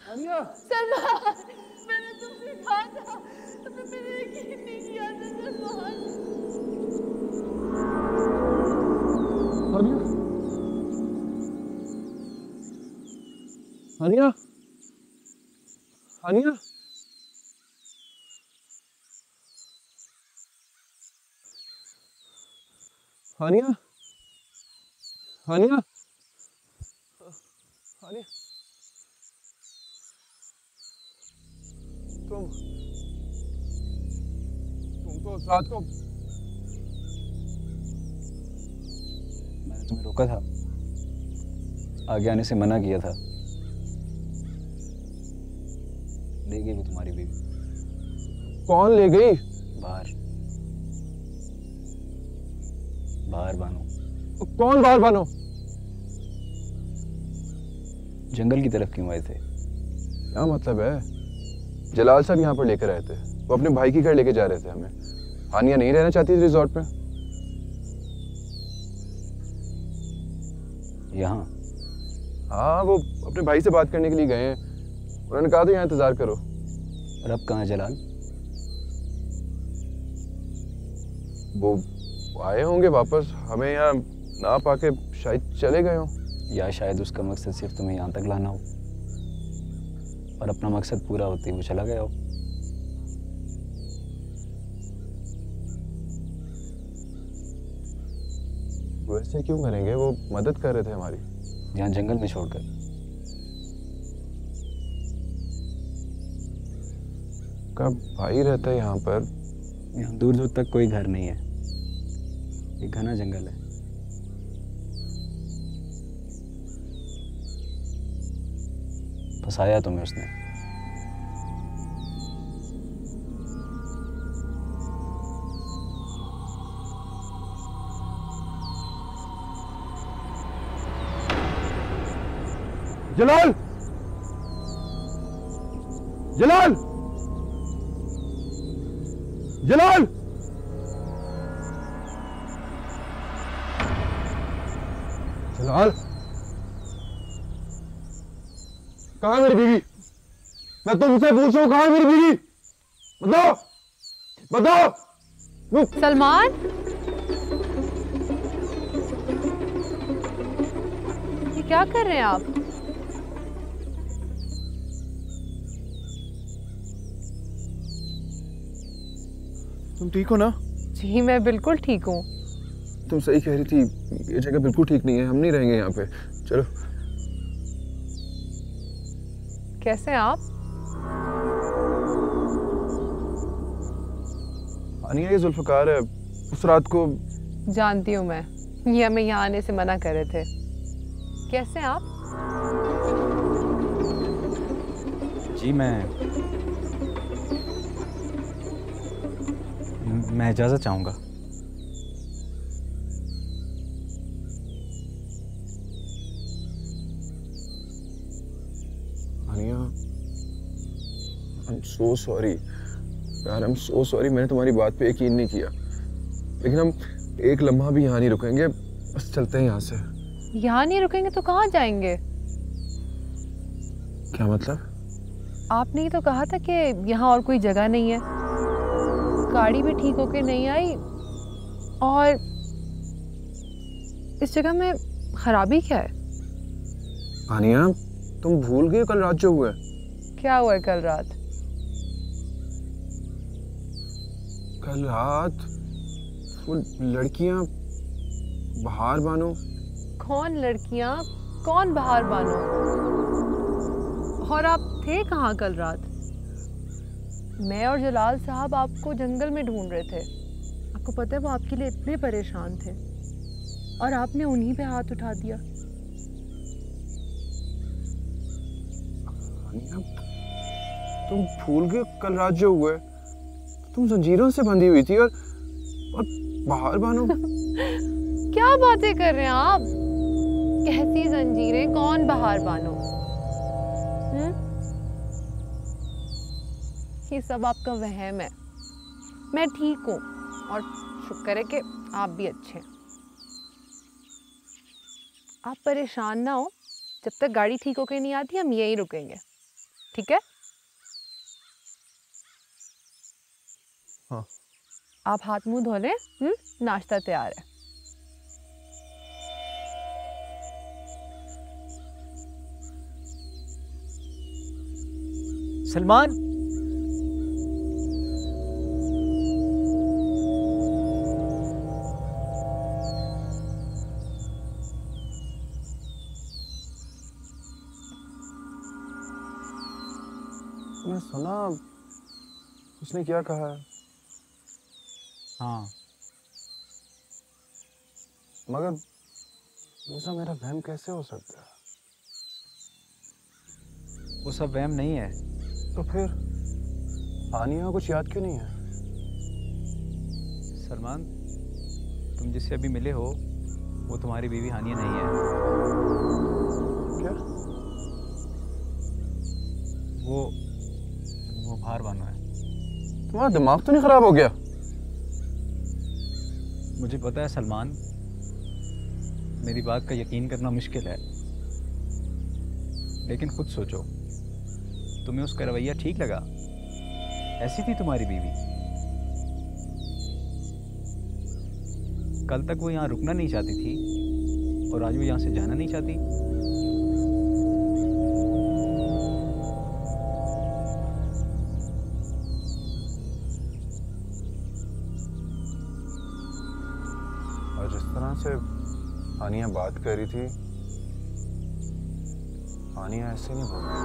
सलमान, मैंने तुमसे कहा था, तुमने मेरे यकीन नहीं किया था सलमान। हानिया, हानिया, हानिया, हानिया, हानिया, तुम तो उस रात को मैंने तुम्हें रोका था, आगे आने से मना किया था। ले गई वो तुम्हारी बीवी। कौन ले गई? बाहर, बाहर बानो। कौन बाहर बानो? जंगल की तरफ क्यों आए थे? क्या मतलब है? जलाल साहब यहाँ पर लेकर आए थे, वो अपने भाई की घर लेके जा रहे थे हमें। हानिया नहीं रहना चाहती थी रिजॉर्ट पे। यहाँ? हाँ, वो अपने भाई से बात करने के लिए गए हैं। उन्होंने कहा था यहाँ इंतजार करो। और अब कहाँ है जलाल? वो आए होंगे वापस, हमें यहाँ ना पाके शायद चले गए हों। या शायद उसका मकसद सिर्फ तुम्हें यहाँ तक लाना हो, और अपना मकसद पूरा होते ही वो चला गया हो। वैसे क्यों करेंगे, वो मदद कर रहे थे हमारी। यहाँ जंगल में छोड़कर। कब भाई रहता है यहाँ पर? यहाँ दूर दूर तक कोई घर नहीं है, ये घना जंगल है। फंसाया तुम्हें उसने। जलाल! जलाल! जलाल! जलाल! कहाँ है मेरी बीवी? मैं तुमसे पूछ रहा हूँ, कहाँ है मेरी बीवी? बताओ! बताओ! सलमान, ये क्या कर रहे हैं आप? तुम ठीक हो ना? जी मैं बिल्कुल ठीक हूँ। तुम सही कह रही थी, ये जगह बिल्कुल ठीक नहीं है, हम नहीं रहेंगे यहाँ पे। चलो। कैसे हैं आप? हानिया, ये जुल्फकार है। उस रात को जानती हूँ मैं, ये हमें यहाँ आने से मना कर रहे थे। कैसे हैं आप? जी मैं इजाज़त चाहूँगा। हानिया, आई एम सो सॉरी यार, आई एम सो सॉरी। मैंने तुम्हारी बात पे यकीन नहीं किया, लेकिन हम एक लम्हा भी यहाँ नहीं रुकेंगे, बस चलते हैं यहाँ से। यहाँ नहीं रुकेंगे तो कहाँ जाएंगे? क्या मतलब? आपने ही तो कहा था कि यहाँ और कोई जगह नहीं है, गाड़ी भी ठीक होके नहीं आई, और इस जगह में खराबी क्या है? हानिया, तुम भूल गए कल रात जो हुआ है? क्या हुआ है कल रात? कल रात वो लड़कियां बाहर बानो। कौन लड़कियां, कौन बाहर बानो? और आप थे कहाँ कल रात? मैं और जलाल साहब आपको जंगल में ढूंढ रहे थे। आपको पता है वो आपके लिए इतने परेशान थे, और आपने उन्हीं पे हाथ उठा दिया। तुम भूल गए कल रात जो हुआ है? तुम जंजीरों से बंधी हुई थी, और बाहर बानो। क्या बातें कर रहे हैं आप? कैसी जंजीरें, कौन बाहर बानो? ये सब आपका वहम है। मैं ठीक हूँ, और शुक्र है कि आप भी अच्छे हैं। आप परेशान ना हो, जब तक गाड़ी ठीक होके नहीं आती हम यहीं रुकेंगे। ठीक है? हाँ। आप हाथ मुंह धो लें, नाश्ता तैयार है। सलमान, मैं सुना उसने क्या कहा है, हाँ मगर ऐसा मेरा वहम कैसे हो सकता है? वो सब वहम नहीं है। तो फिर हानिया कुछ याद क्यों नहीं है? सलमान, तुम जिससे अभी मिले हो वो तुम्हारी बीवी हानिया नहीं है। क्या? वो बाहर बानो है। तुम्हारा दिमाग तो नहीं खराब हो गया? मुझे पता है सलमान, मेरी बात का यकीन करना मुश्किल है, लेकिन खुद सोचो, तुम्हें उसका रवैया ठीक लगा? ऐसी थी तुम्हारी बीवी। कल तक वो यहाँ रुकना नहीं चाहती थी और आज वो यहाँ से जाना नहीं चाहती। और जिस तरह से हानिया बात कर रही थी, हानिया ऐसे नहीं बोल रही।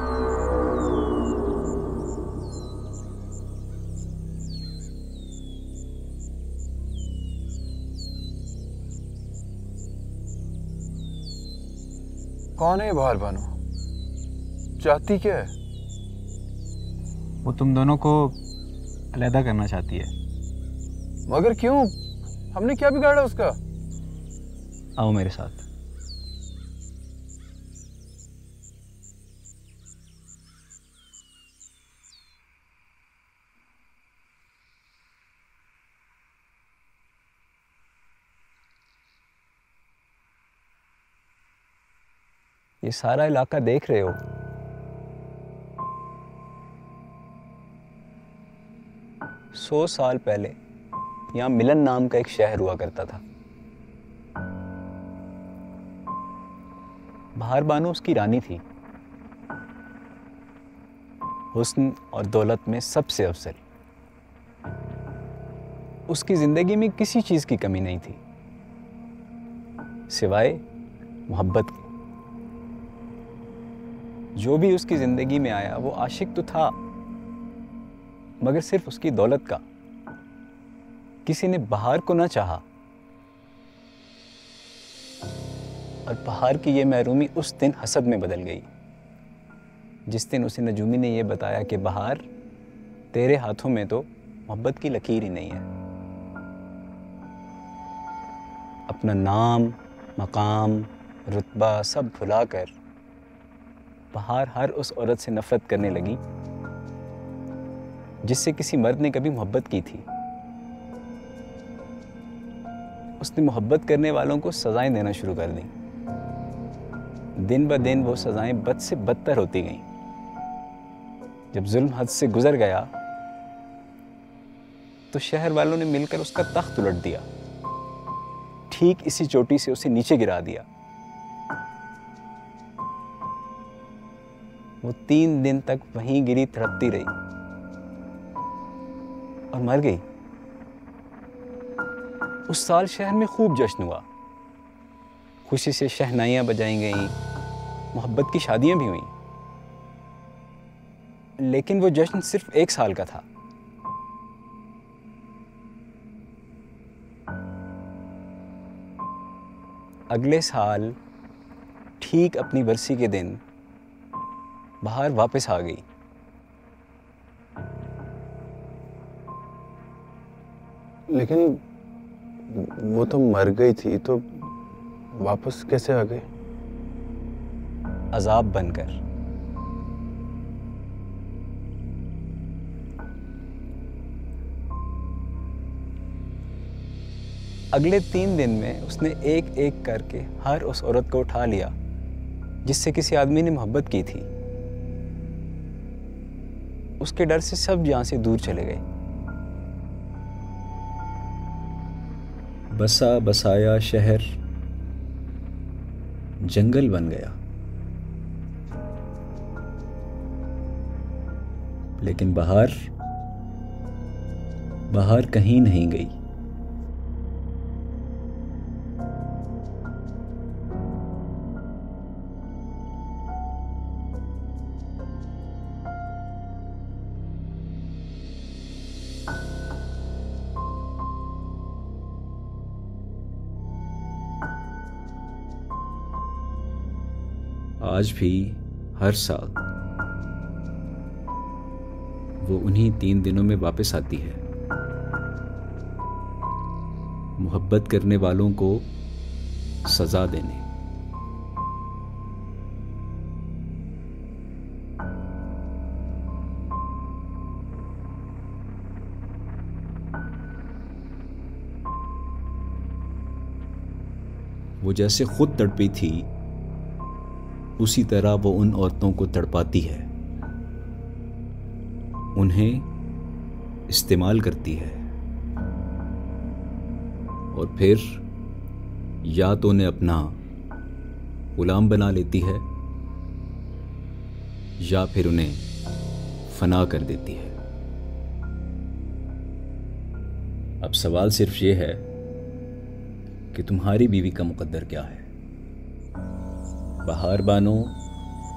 कौन है ये बाहर बानो? चाहती क्या है? वो तुम दोनों को अलहदा करना चाहती है। मगर क्यों? हमने क्या बिगाड़ा उसका? आओ मेरे साथ। ये सारा इलाका देख रहे हो? सौ साल पहले यहाँ मिलन नाम का एक शहर हुआ करता था। बाहर बानो उसकी रानी थी, हुस्न और दौलत में सबसे अफजल। उसकी जिंदगी में किसी चीज की कमी नहीं थी सिवाय मोहब्बत की। जो भी उसकी जिंदगी में आया वो आशिक तो था, मगर सिर्फ उसकी दौलत का। किसी ने बहार को ना चाहा और बहार की ये महरूमी उस दिन हसद में बदल गई, जिस दिन उसे नजूमी ने यह बताया कि बहार, तेरे हाथों में तो मोहब्बत की लकीर ही नहीं है। अपना नाम, मकाम, रुतबा सब भुलाकर बहार हर उस औरत से नफरत करने लगी जिससे किसी मर्द ने कभी मोहब्बत की थी। उसने मोहब्बत करने वालों को सजाएं देना शुरू कर दी। दिन ब दिन वो सजाएं बद से बदतर होती गईं। जब जुल्म हद से गुजर गया तो शहर वालों ने मिलकर उसका तख्त उलट दिया, ठीक इसी चोटी से उसे नीचे गिरा दिया। वो 3 दिन तक वहीं गिरी तड़पती रही और मर गई। उस साल शहर में खूब जश्न हुआ, खुशी से शहनाइयां बजाई गईं, मोहब्बत की शादियां भी हुईं। लेकिन वो जश्न सिर्फ 1 साल का था। अगले साल ठीक अपनी बरसी के दिन बहार वापस आ गई। लेकिन वो तो मर गई थी, तो वापस कैसे आ गई? अजाब बनकर। अगले 3 दिन में उसने एक एक करके हर उस औरत को उठा लिया जिससे किसी आदमी ने मोहब्बत की थी। उसके डर से सब यहाँ से दूर चले गए। बसा बसाया शहर जंगल बन गया, लेकिन बहार कहीं नहीं गई। आज भी हर साल वो उन्हीं 3 दिनों में वापस आती है, मोहब्बत करने वालों को सजा देने। वो जैसे खुद तड़पी थी, उसी तरह वो उन औरतों को तड़पाती है, उन्हें इस्तेमाल करती है और फिर या तो उन्हें अपना गुलाम बना लेती है या फिर उन्हें फना कर देती है। अब सवाल सिर्फ ये है कि तुम्हारी बीवी का मुकद्दर क्या है। बहार बानो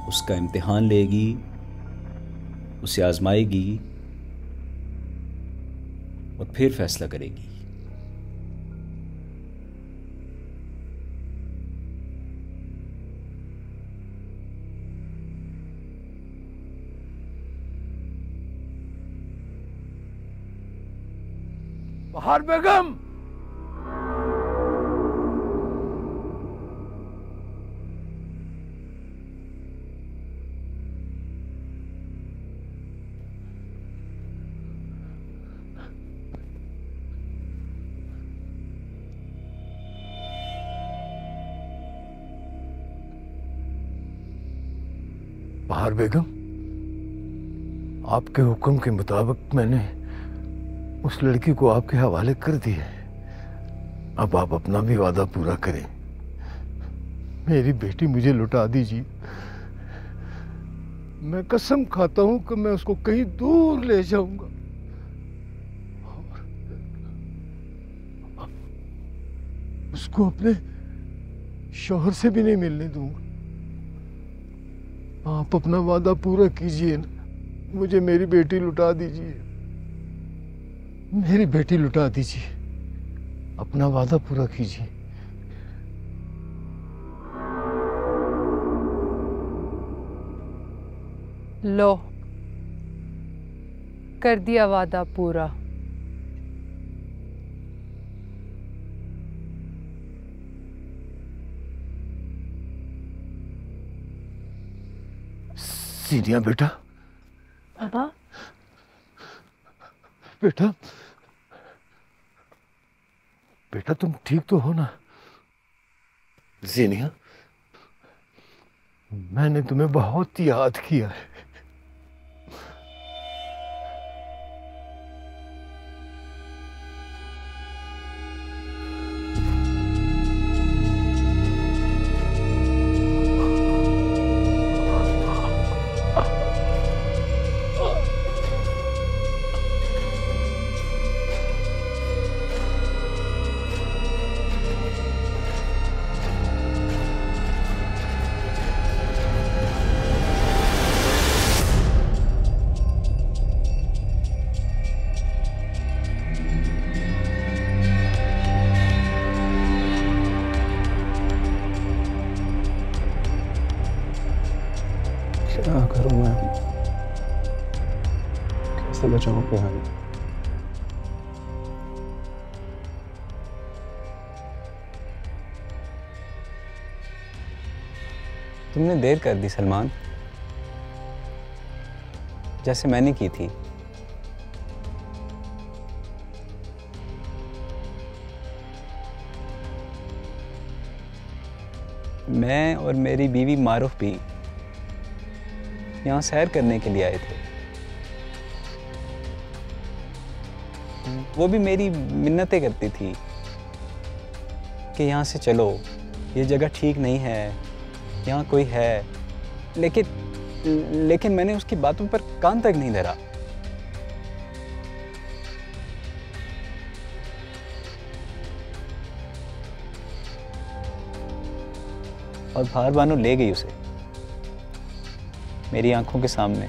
उसका इम्तिहान लेगी, उसे आजमाएगी और फिर फैसला करेगी। बहार बेगम, बहार बेगम, आपके हुक्म के मुताबिक मैंने उस लड़की को आपके हवाले कर दिया है। अब आप अपना भी वादा पूरा करें। मेरी बेटी मुझे लुटा दीजिए। मैं कसम खाता हूं कि मैं उसको कहीं दूर ले जाऊंगा और उसको अपने शौहर से भी नहीं मिलने दूंगा। आप अपना वादा पूरा कीजिए ना, मुझे मेरी बेटी लुटा दीजिए। मेरी बेटी लुटा दीजिए, अपना वादा पूरा कीजिए। लो, कर दिया वादा पूरा। सीनिया बेटा, पापा, बेटा बेटा तुम ठीक तो हो ना? जीनिया, मैंने तुम्हें बहुत याद किया है। क्या करूं मैं? कैसे बचाऊं अपने हाथ? तुमने देर कर दी सलमान, जैसे मैंने की थी। मैं और मेरी बीवी मारूफ भी यहाँ सैर करने के लिए आए थे। वो भी मेरी मिन्नतें करती थी कि यहाँ से चलो, ये जगह ठीक नहीं है, यहाँ कोई है। लेकिन मैंने उसकी बातों पर कान तक नहीं धरा। और बाहर बानो ले गई उसे मेरी आंखों के सामने।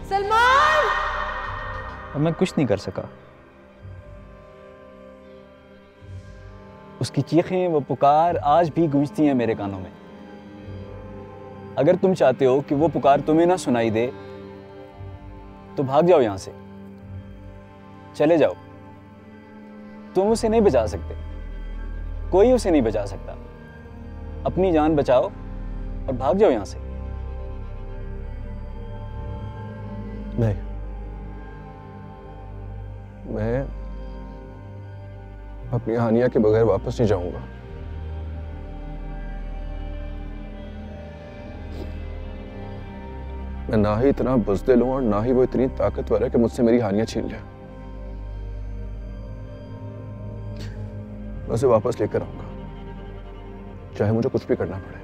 सलमान! और मैं कुछ नहीं कर सका। उसकी चीखें, वो पुकार आज भी गूंजती हैं मेरे कानों में। अगर तुम चाहते हो कि वो पुकार तुम्हें ना सुनाई दे तो भाग जाओ यहां से, चले जाओ। तुम उसे नहीं बचा सकते, कोई उसे नहीं बचा सकता। अपनी जान बचाओ और भाग जाओ यहां से। नहीं, मैं अपनी हानिया के बगैर वापस नहीं जाऊंगा। मैं ना ही इतना बुज़दिल हूं और ना ही वो इतनी ताकतवर है कि मुझसे मेरी हानिया छीन ले। मैं उसे वापस लेकर आऊंगा, चाहे मुझे कुछ भी करना पड़े।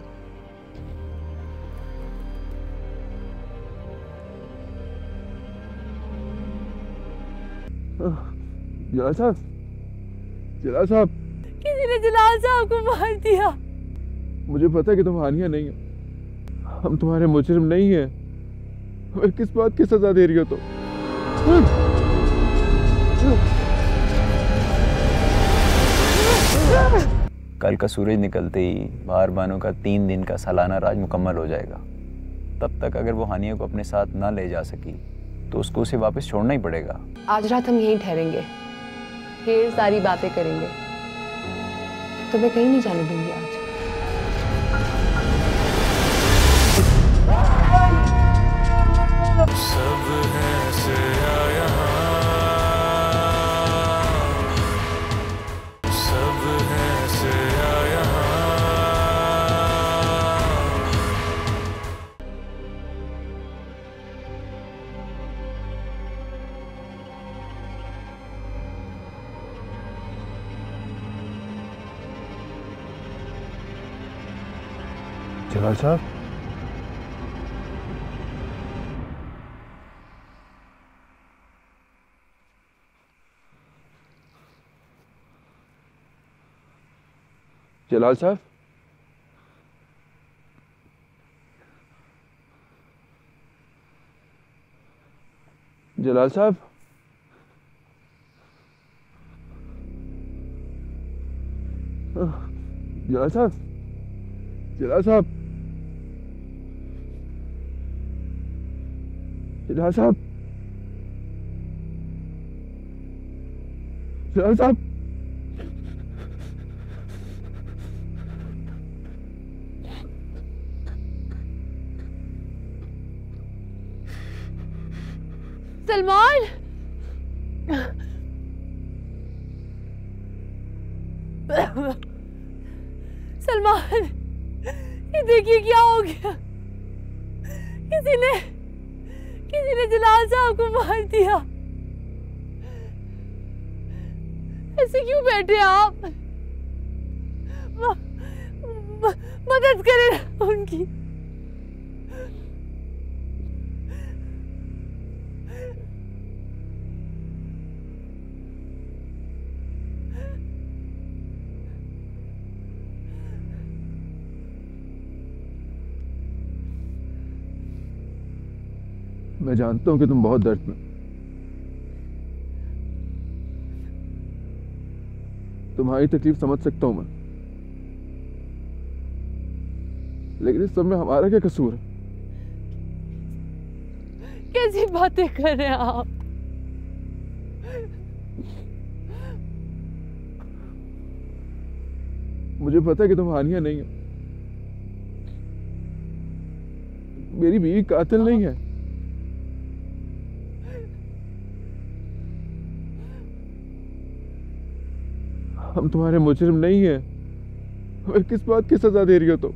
जलाल साहब, जलाल साहब, किसी ने जलाल साहब को मार दिया। मुझे पता है कि तुम हानिया नहीं हो, हम तुम्हारे मुजरिम नहीं हैं। हमें किस बात की सजा दे रही हो तुम? कल का सूरज निकलते ही बाहर बानो का 3 दिन का सालाना राज मुकम्मल हो जाएगा। तब तक अगर वो हानिया को अपने साथ ना ले जा सकी तो उसको उसे वापस छोड़ना ही पड़ेगा। आज रात हम यहीं ठहरेंगे, ढेर सारी बातें करेंगे। तुम्हें कहीं नहीं जाने दूंगी आज। सब है से यहाँ, सब है से यहाँ। जलाल साहब, जलाल साहब, जलाल साहब, जलाल साहब, जलाल साहब, जलाल साहब, जलाल साहब, सलमान! सलमान, ये देखिए क्या हो गया। किसी ने जलाल साहब को मार दिया। ऐसे क्यों बैठे आप? मदद करें उनकी। मैं जानता हूं कि तुम बहुत दर्द में, तुम्हारी तकलीफ समझ सकता हूं मैं, लेकिन इस सब में हमारा क्या कसूर है? कैसी बातें कर रहे हैं आप? मुझे पता है कि तुम हानिया नहीं हो, मेरी बीवी कातिल नहीं है। हम तुम्हारे मुजरिम नहीं हैं। हमें किस बात की सजा दे रही हो तुम?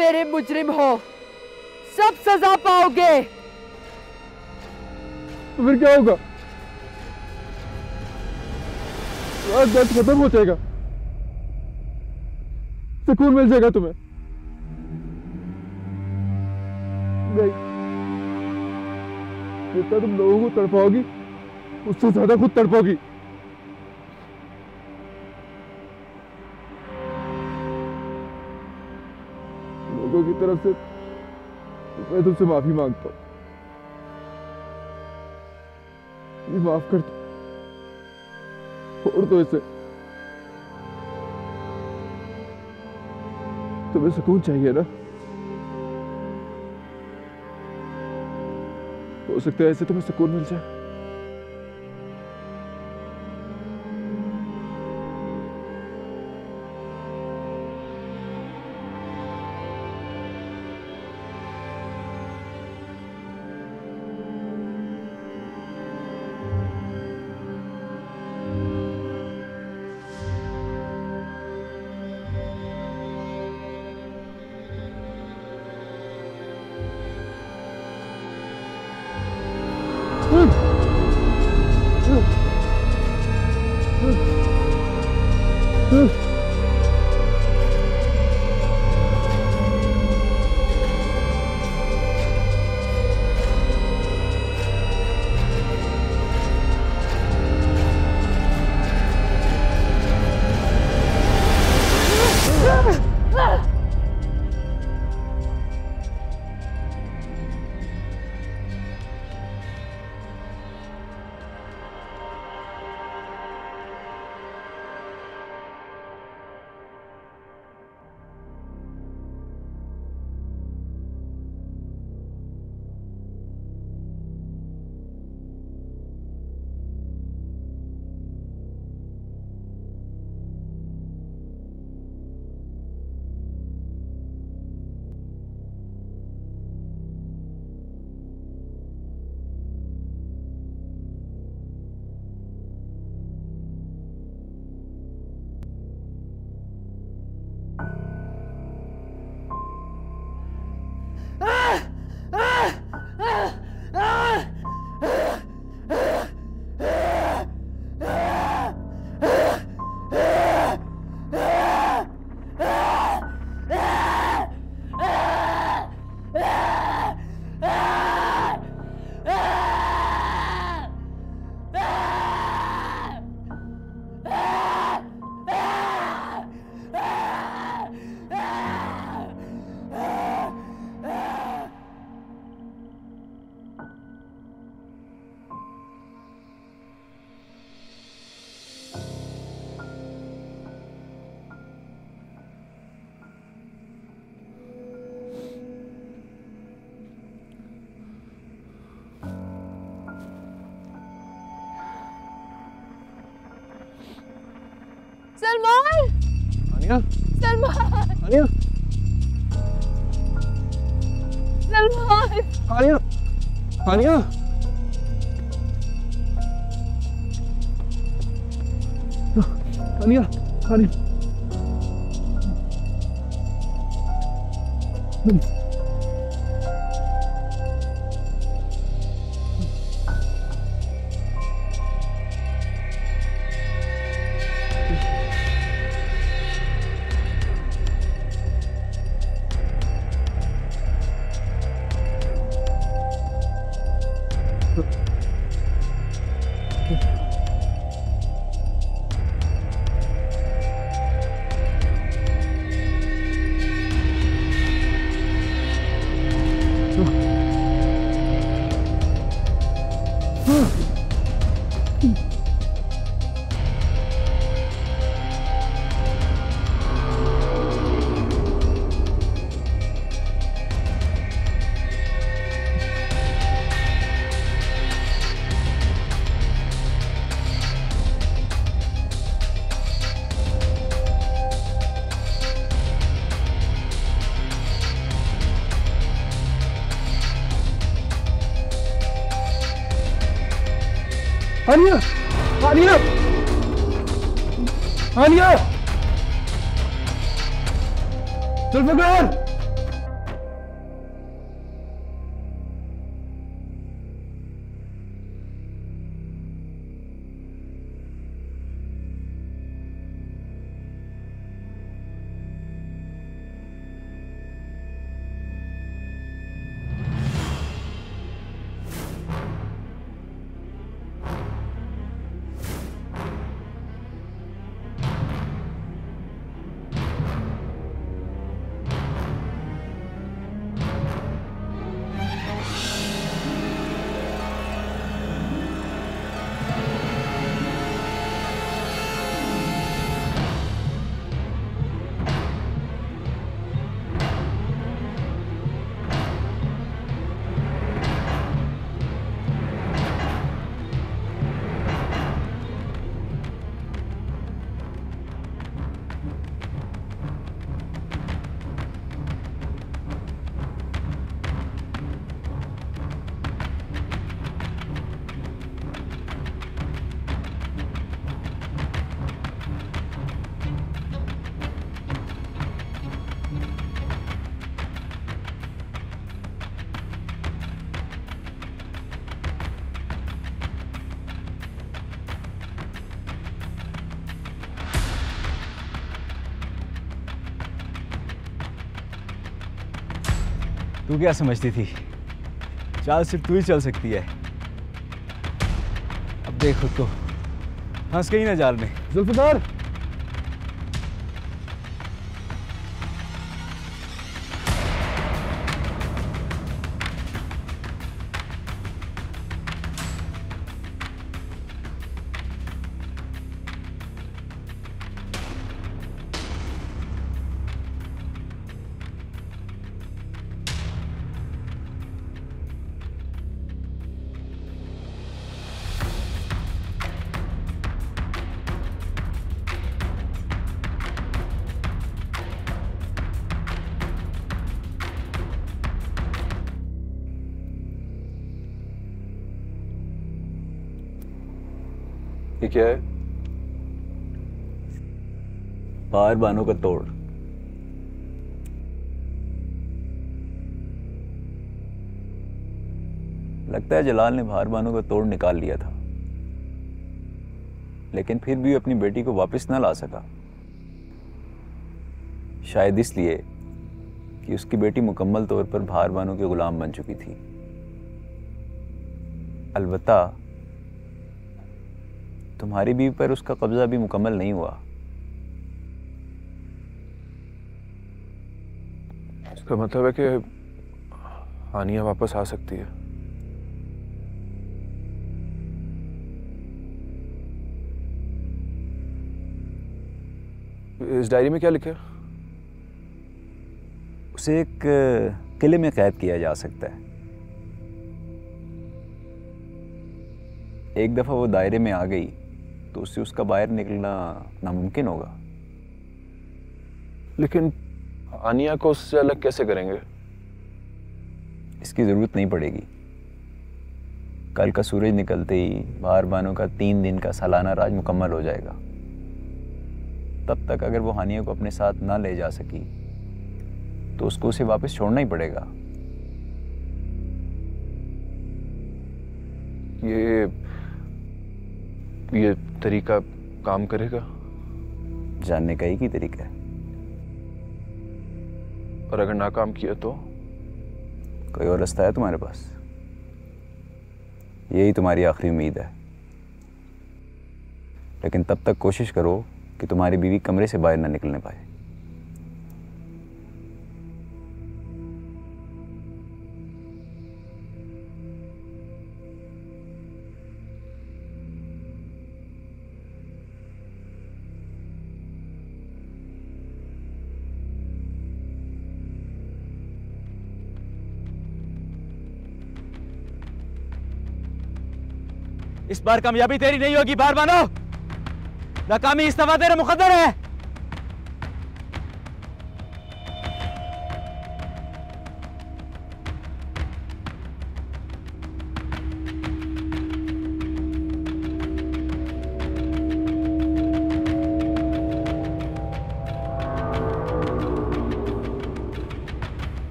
मेरे मुजरिम हो, सब सजा पाओगे। तो फिर क्या होगा? दर्द खत्म हो जाएगा, सुकून मिल जाएगा तुम्हें। नहीं, जितना तुम लोगों को तड़पाओगी उससे ज्यादा खुद तड़पोगी। लोगों की तरफ से मैं तुमसे माफी मांगता हूँ, ये माफ कर दो, छोड़ दो इसे। तुम्हें सुकून चाहिए ना? हो सकता है ऐसे तुम्हें सुकून मिल जाए। सलमान! आनिया! सलमान! आनिया! सलमान! आनिया! आनिया! आनिया! आनिया! आनिया! आनिया! आनिया! जुल्फ़िकार! तू क्या समझती थी चाल सिर्फ तू ही चल सकती है? अब देख खुद को, फंस गई ना जाल में। जुल्फिकार, ये क्या है? बाहर बानों का तोड़। लगता है जलाल ने बाहर बानों का तोड़ निकाल लिया था, लेकिन फिर भी अपनी बेटी को वापस ना ला सका। शायद इसलिए कि उसकी बेटी मुकम्मल तौर पर बाहर बानों के गुलाम बन चुकी थी। अलबत्ता तुम्हारी बीवी पर उसका कब्जा भी मुकम्मल नहीं हुआ। इसका मतलब है कि हानिया वापस आ सकती है। इस डायरी में क्या लिखा है? उसे एक किले में कैद किया जा सकता है। एक दफा वो दायरे में आ गई तो उससे उसका बाहर निकलना नामुमकिन होगा। लेकिन आनिया को उससे अलग कैसे करेंगे? इसकी जरूरत नहीं पड़ेगी। कल का सूरज निकलते ही बाहर बानों का 3 दिन का सालाना राज मुकम्मल हो जाएगा। तब तक अगर वो हानिया को अपने साथ ना ले जा सकी तो उसको उसे वापस छोड़ना ही पड़ेगा। ये तरीका काम करेगा? जानने का एक ही तरीका है। और अगर नाकाम किया तो? कोई और रास्ता है तुम्हारे पास? यही तुम्हारी आखिरी उम्मीद है। लेकिन तब तक कोशिश करो कि तुम्हारी बीवी कमरे से बाहर ना निकलने पाए। इस बार कामयाबी तेरी नहीं होगी बार बानो। नाकामी इस दफा तेरा मुकद्दर है।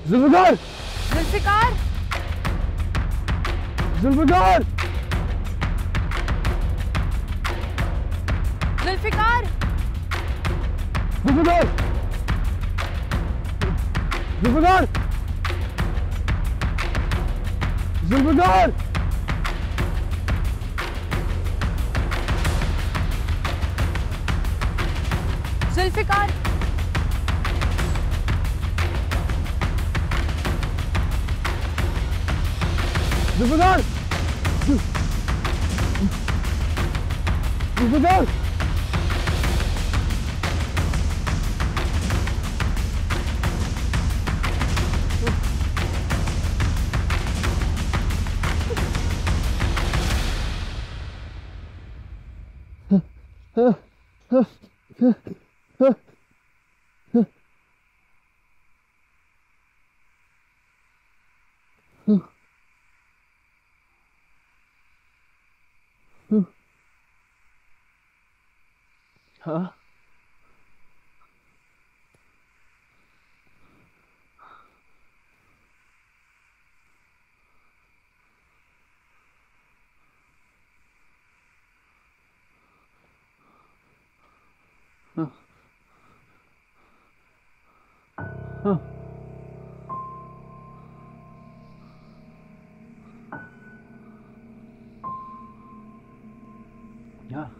जुल्फिकार, जुल्फिकार, जुल्फिकार, जुल्फिकार, जुल्फिकार, जुल्फिकार, जुल्फिकार, जुल्फिकार, जुल्फिकार, जुल्फिकार, हाँ, यहाँ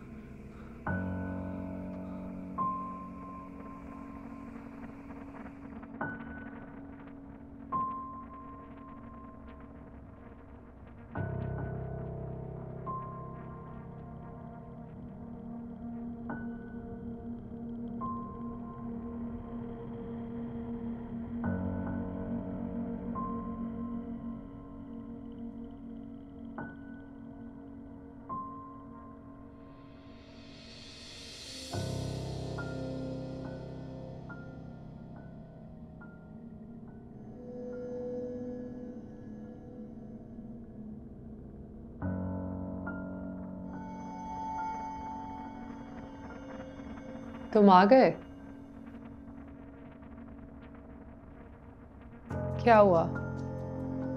तुम आ गए? क्या हुआ?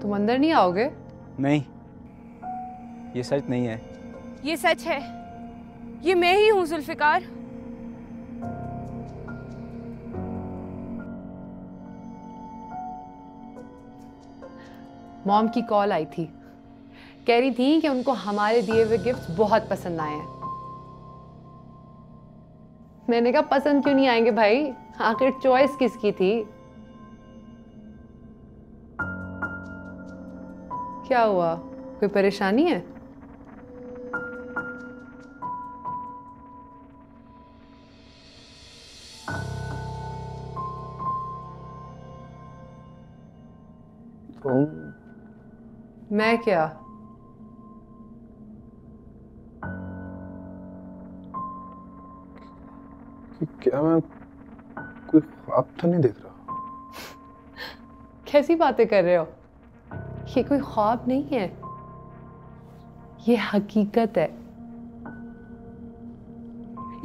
तुम अंदर नहीं आओगे? नहीं, ये सच नहीं है। ये सच है। ये मैं ही हूँ जुल्फिकार। मॉम की कॉल आई थी, कह रही थी कि उनको हमारे दिए हुए गिफ्ट्स बहुत पसंद आए हैं। मैंने कहा पसंद क्यों नहीं आएंगे भाई, आखिर चॉइस किसकी थी? क्या हुआ, कोई परेशानी है? मैं क्या? क्या मैं कोई ख्वाब तो नहीं देख रहा? कैसी बातें कर रहे हो? ये कोई ख्वाब नहीं है, ये हकीकत है।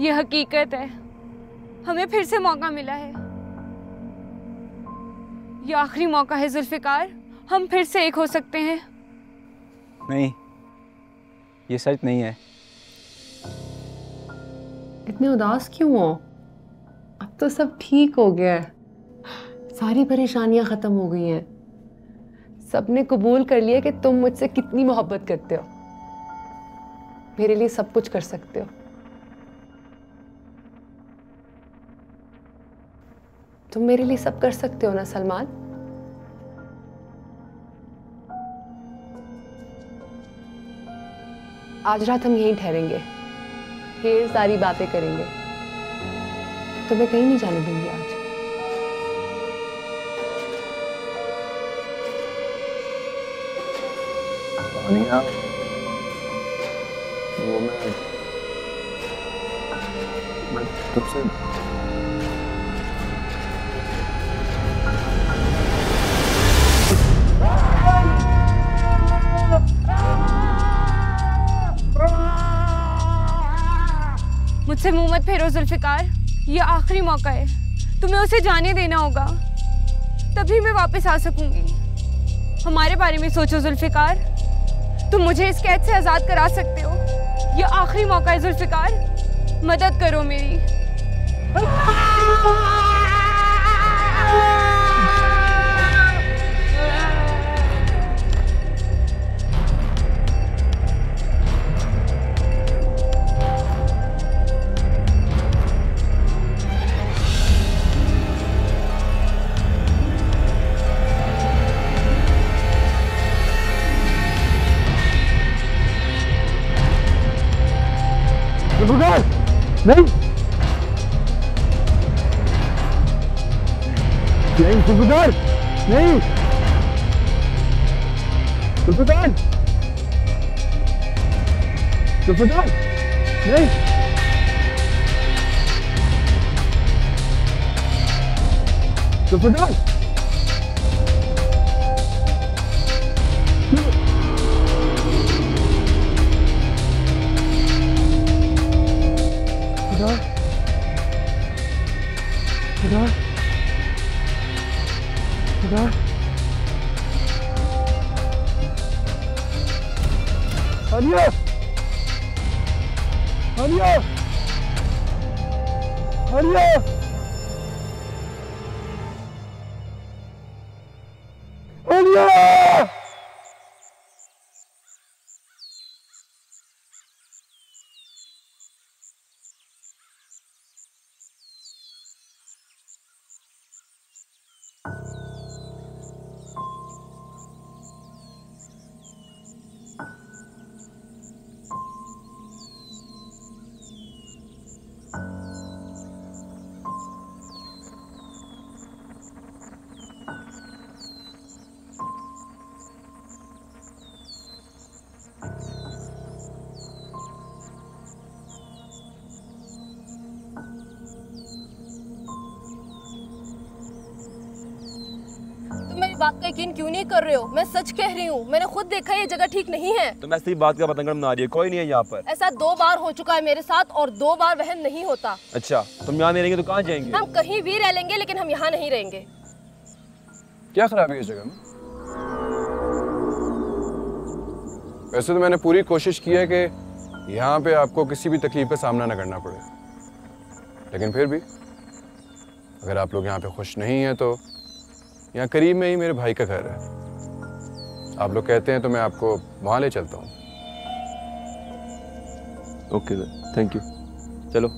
ये हकीकत है। हमें फिर से मौका मिला है। ये आखिरी मौका है जुल्फिकार, हम फिर से एक हो सकते हैं। नहीं, ये सच नहीं है। इतने उदास क्यों हो? अब तो सब ठीक हो गया है, सारी परेशानियां खत्म हो गई हैं। सबने कबूल कर लिया कि तुम मुझसे कितनी मोहब्बत करते हो, मेरे लिए सब कुछ कर सकते हो। तुम मेरे लिए सब कर सकते हो ना सलमान? आज रात हम यहीं ठहरेंगे, ढेर सारी बातें करेंगे। तुम्हें कहीं नहीं जाने दूंगी आज। अनिया, वो मैं तुमसे मुझसे मुंह मत फेरो जुल्फिकार, ये आखिरी मौका है। तुम्हें उसे जाने देना होगा, तभी मैं वापस आ सकूंगी। हमारे बारे में सोचो जुल्फिकार, तुम मुझे इस कैद से आजाद करा सकते हो। ये आखिरी मौका है जुल्फिकार, मदद करो मेरी। नहीं नहीं सुबेदार, नहीं सुबेदार, सुबेदार, नहीं सुबेदार, आनिया, आनिया, आलिया! आलिया! मेरी बात का यकीन क्यों नहीं कर रहे हो? मैं सच कह रही हूँ, मैंने खुद देखा ये जगह ठीक नहीं है। तो मैं सिर्फ बात का पतंगड़ बना रही है, कोई नहीं है यहाँ पर। ऐसा 2 बार हो चुका है मेरे साथ और 2 बार वहन नहीं होता। अच्छा, तुम यहाँ नहीं रहेंगे तो कहाँ जाएंगे? हम कहीं भी रह लेंगे लेकिन हम यहाँ नहीं रहेंगे। क्या खराबी है इस जगह में? वैसे तो मैंने पूरी कोशिश की है कि यहाँ पे आपको किसी भी तकलीफ का सामना न करना पड़े, लेकिन फिर भी अगर आप लोग यहाँ पे खुश नहीं हैं तो यहाँ करीब में ही मेरे भाई का घर है। आप लोग कहते हैं तो मैं आपको वहाँ ले चलता हूँ। Okay sir, thank you. चलो।